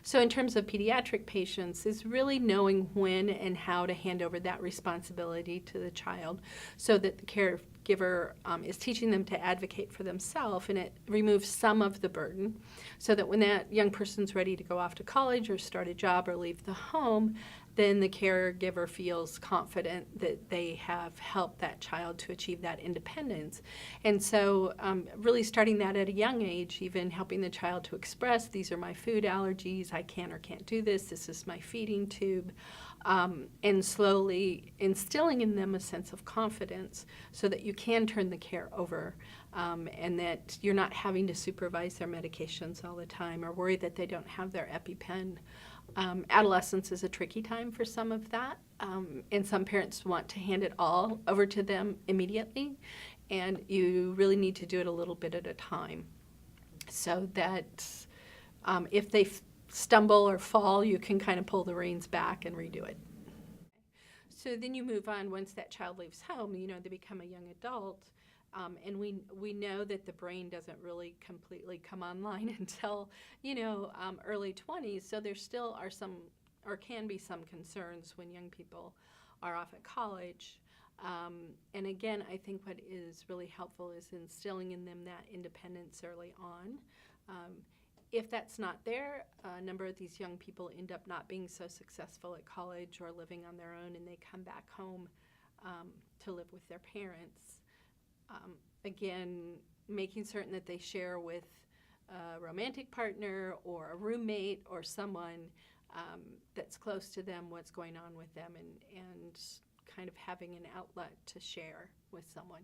So in terms of pediatric patients, is really knowing when and how to hand over that responsibility to the child so that the caregiver is teaching them to advocate for themselves, and it removes some of the burden so that when that young person's ready to go off to college or start a job or leave the home, then the caregiver feels confident that they have helped that child to achieve that independence. And so really starting that at a young age, even helping the child to express, these are my food allergies, I can or can't do this is my feeding tube, and slowly instilling in them a sense of confidence so that you can turn the care over, and that you're not having to supervise their medications all the time or worry that they don't have their EpiPen. Adolescence is a tricky time for some of that, and some parents want to hand it all over to them immediately, and you really need to do it a little bit at a time so that if they stumble or fall, you can kind of pull the reins back and redo it. So then you move on. Once that child leaves home, they become a young adult. And we know that the brain doesn't really completely come online until, early 20s. So there still are some, or can be some concerns when young people are off at college. And again, I think what is really helpful is instilling in them that independence early on. If that's not there, a number of these young people end up not being so successful at college or living on their own, and they come back home to live with their parents. Again, making certain that they share with a romantic partner or a roommate or someone that's close to them what's going on with them, and kind of having an outlet to share with someone.